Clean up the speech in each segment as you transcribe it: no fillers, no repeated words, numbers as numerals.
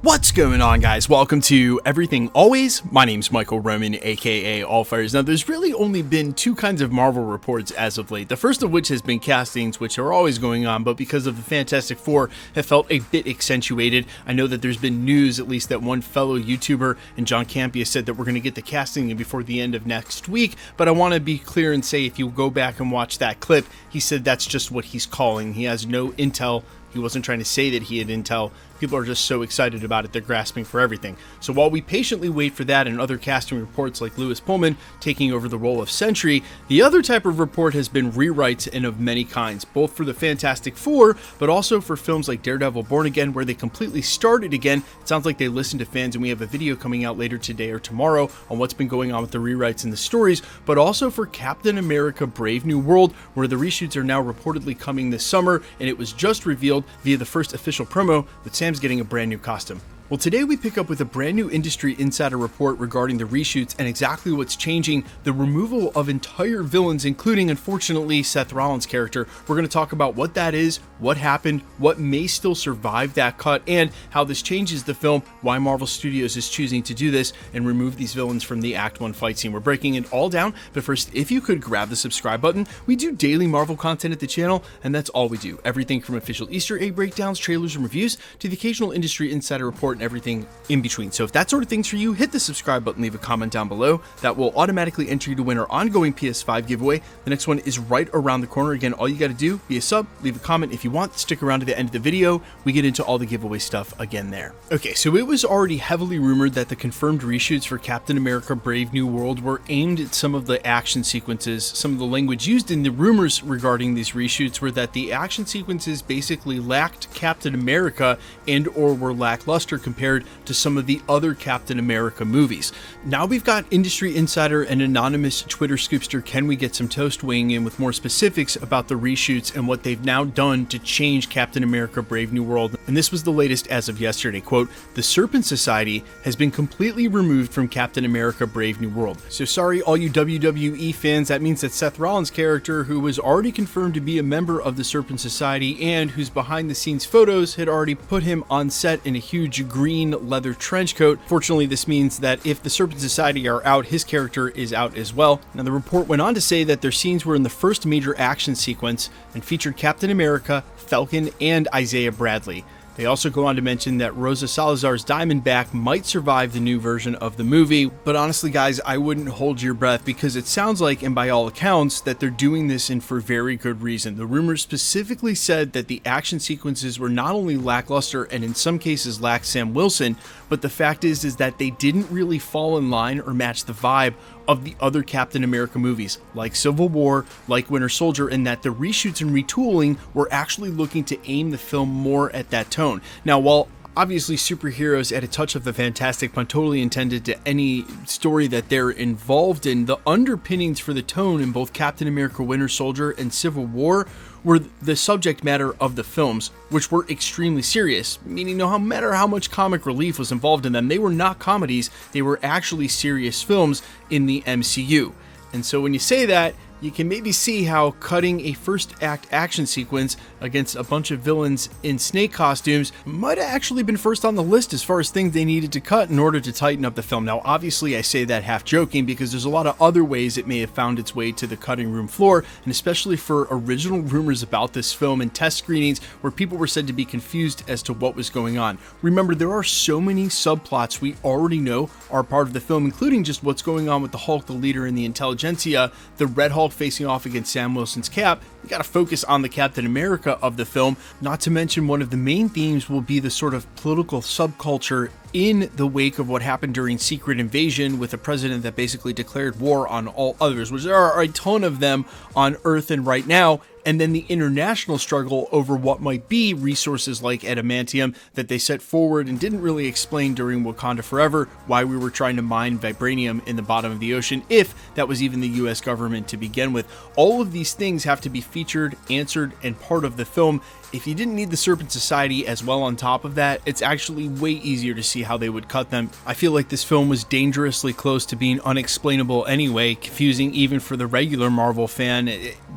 What's going on, guys? Welcome to Everything Always. My name's Michael Roman, aka Allfires. Now, there's really only been two kinds of Marvel reports as of late. The first of which has been castings, which are always going on, but because of the Fantastic Four, have felt a bit accentuated. I know that there's been news, at least that one fellow YouTuber and John Campia said that we're going to get the casting in before the end of next week, but I want to be clear and say if you go back and watch that clip, he said that's just what he's calling. He has no intel. He wasn't trying to say that he had intel. People are just so excited about it, they're grasping for everything. So while we patiently wait for that and other casting reports like Lewis Pullman taking over the role of Sentry, the other type of report has been rewrites and of many kinds, both for the Fantastic Four, but also for films like Daredevil Born Again, where they completely started again. It sounds like they listened to fans, and we have a video coming out later today or tomorrow on what's been going on with the rewrites and the stories, but also for Captain America Brave New World, where the reshoots are now reportedly coming this summer, and it was just revealed via the first official promo that Sam's getting a brand new costume. Well, today we pick up with a brand new industry insider report regarding the reshoots and exactly what's changing, the removal of entire villains, including, unfortunately, Seth Rollins' character. We're going to talk about what that is, what happened, what may still survive that cut, and how this changes the film, why Marvel Studios is choosing to do this and remove these villains from the Act 1 fight scene. We're breaking it all down, but first, if you could grab the subscribe button. We do daily Marvel content at the channel, and that's all we do. Everything from official Easter egg breakdowns, trailers, and reviews, to the occasional industry insider report and everything in between. So if that sort of thing's for you, hit the subscribe button, leave a comment down below. That will automatically enter you to win our ongoing PS5 giveaway. The next one is right around the corner. Again, all you got to do, be a sub, leave a comment if you want, stick around to the end of the video. We get into all the giveaway stuff again there. Okay, so it was already heavily rumored that the confirmed reshoots for Captain America Brave New World were aimed at some of the action sequences. Some of the language used in the rumors regarding these reshoots were that the action sequences basically lacked Captain America and or were lackluster compared to some of the other Captain America movies. Now we've got industry insider and anonymous Twitter scoopster Can We Get Some Toast weighing in with more specifics about the reshoots and what they've now done to change Captain America Brave New World. And this was the latest as of yesterday. Quote, "The Serpent Society has been completely removed from Captain America Brave New World." So sorry all you WWE fans, that means that Seth Rollins' character, who was already confirmed to be a member of the Serpent Society and whose behind the scenes photos had already put him on set in a huge green leather trench coat. Fortunately, this means that if the Serpent Society are out, his character is out as well. Now, the report went on to say that their scenes were in the first major action sequence and featured Captain America, Falcon, and Isaiah Bradley. They also go on to mention that Rosa Salazar's Diamondback might survive the new version of the movie, but honestly guys, I wouldn't hold your breath because it sounds like, and by all accounts, that they're doing this and for very good reason. The rumors specifically said that the action sequences were not only lackluster and in some cases lacked Sam Wilson, but the fact is that they didn't really fall in line or match the vibe of the other Captain America movies, like Civil War, like Winter Soldier, and that the reshoots and retooling were actually looking to aim the film more at that tone. Now, while obviously superheroes add a touch of the fantastic pun totally intended to any story that they're involved in, the underpinnings for the tone in both Captain America Winter Soldier and Civil War were the subject matter of the films, which were extremely serious, meaning no matter how much comic relief was involved in them, they were not comedies, they were actually serious films in the MCU. And so when you say that, you can maybe see how cutting a first act action sequence against a bunch of villains in snake costumes might have actually been first on the list as far as things they needed to cut in order to tighten up the film. Now, obviously I say that half joking because there's a lot of other ways it may have found its way to the cutting room floor, and especially for original rumors about this film and test screenings where people were said to be confused as to what was going on. Remember, there are so many subplots we already know are part of the film, including just what's going on with the Hulk, the leader, and the intelligentsia, the Red Hulk facing off against Sam Wilson's Cap. You gotta focus on the Captain America of the film, not to mention one of the main themes will be the sort of political subculture in the wake of what happened during Secret Invasion with a president that basically declared war on all others, which there are a ton of them on Earth and right now, and then the international struggle over what might be resources like adamantium that they set forward and didn't really explain during Wakanda Forever why we were trying to mine vibranium in the bottom of the ocean, if that was even the US government to begin with. All of these things have to be featured, answered, and part of the film. If you didn't need the Serpent Society as well on top of that, it's actually way easier to see how they would cut them. I feel like this film was dangerously close to being unexplainable anyway, confusing even for the regular Marvel fan.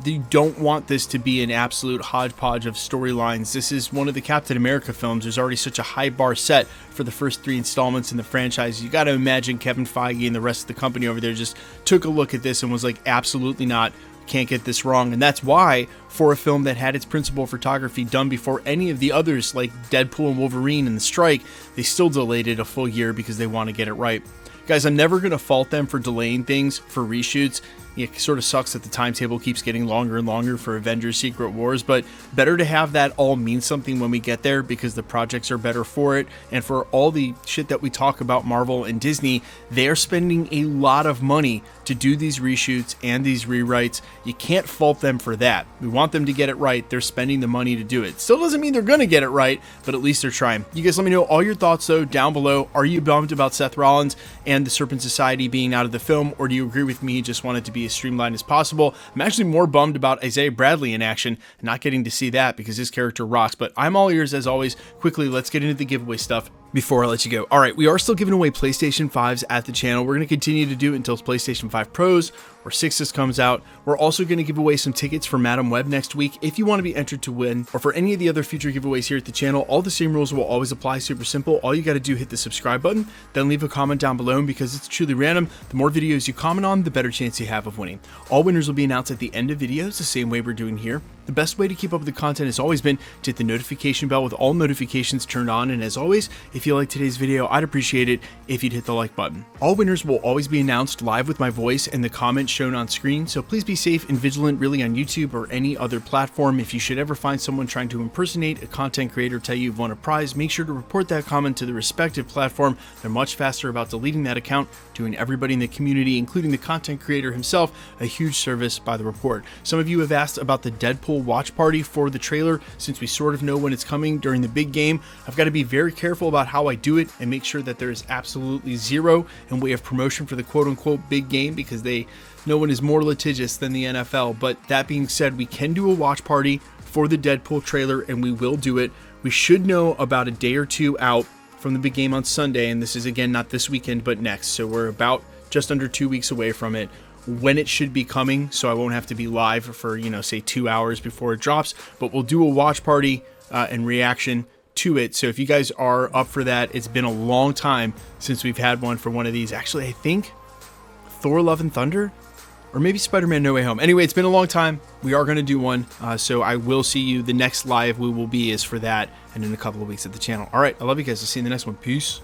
You don't want this to be an absolute hodgepodge of storylines. This is one of the Captain America films. There's already such a high bar set for the first 3 installments in the franchise. You got to imagine Kevin Feige and the rest of the company over there just took a look at this and was like, absolutely not. Can't get this wrong. And that's why, for a film that had its principal photography done before any of the others like Deadpool and Wolverine and The Strike, they still delayed it a full year because they want to get it right. Guys, I'm never going to fault them for delaying things for reshoots. It sort of sucks that the timetable keeps getting longer and longer for Avengers Secret Wars, but better to have that all mean something when we get there because the projects are better for it. And for all the shit that we talk about Marvel and Disney, they are spending a lot of money to do these reshoots and these rewrites. You can't fault them for that. We want them to get it right. They're spending the money to do it. Still doesn't mean they're going to get it right, but at least they're trying. You guys let me know all your thoughts though down below. Are you bummed about Seth Rollins and the Serpent Society being out of the film, or do you agree with me, just want it to be as streamlined as possible? I'm actually more bummed about Isaiah Bradley in action, not getting to see that because his character rocks, but I'm all ears as always. Quickly, let's get into the giveaway stuff before I let you go. All right, we are still giving away PlayStation 5s at the channel. We're going to continue to do it until PlayStation 5 Pros or 6s comes out. We're also going to give away some tickets for Madam Web next week. If you want to be entered to win, or for any of the other future giveaways here at the channel, all the same rules will always apply. Super simple. All you got to do, hit the subscribe button, then leave a comment down below, and because it's truly random, the more videos you comment on, the better chance you have of winning. All winners will be announced at the end of videos, the same way we're doing here. The best way to keep up with the content has always been to hit the notification bell with all notifications turned on, and as always, if you like today's video, I'd appreciate it if you'd hit the like button. All winners will always be announced live with my voice and the comments shown on screen, so please be safe and vigilant really on YouTube or any other platform. If you should ever find someone trying to impersonate a content creator tell you you've won a prize, make sure to report that comment to the respective platform. They're much faster about deleting that account, doing everybody in the community, including the content creator himself, a huge service by the report. Some of you have asked about the Deadpool watch party for the trailer. Since we sort of know when it's coming during the big game, I've got to be very careful about how I do it and make sure that there is absolutely zero in way of promotion for the quote-unquote big game, because no one is more litigious than the NFL. But that being said, we can do a watch party for the Deadpool trailer, and we will do it. We should know about a day or two out from the big game on Sunday, and this is again not this weekend but next, so we're about just under 2 weeks away from it, when it should be coming, so I won't have to be live for, say 2 hours before it drops. But we'll do a watch party and reaction to it. So if you guys are up for that, it's been a long time since we've had one for one of these. Actually, I think Thor Love and Thunder, or maybe Spider-Man No Way Home. Anyway, it's been a long time. We are going to do one, so I will see you. The next live we will be is for that, and in a couple of weeks at the channel. All right, I love you guys. I'll see you in the next one. Peace.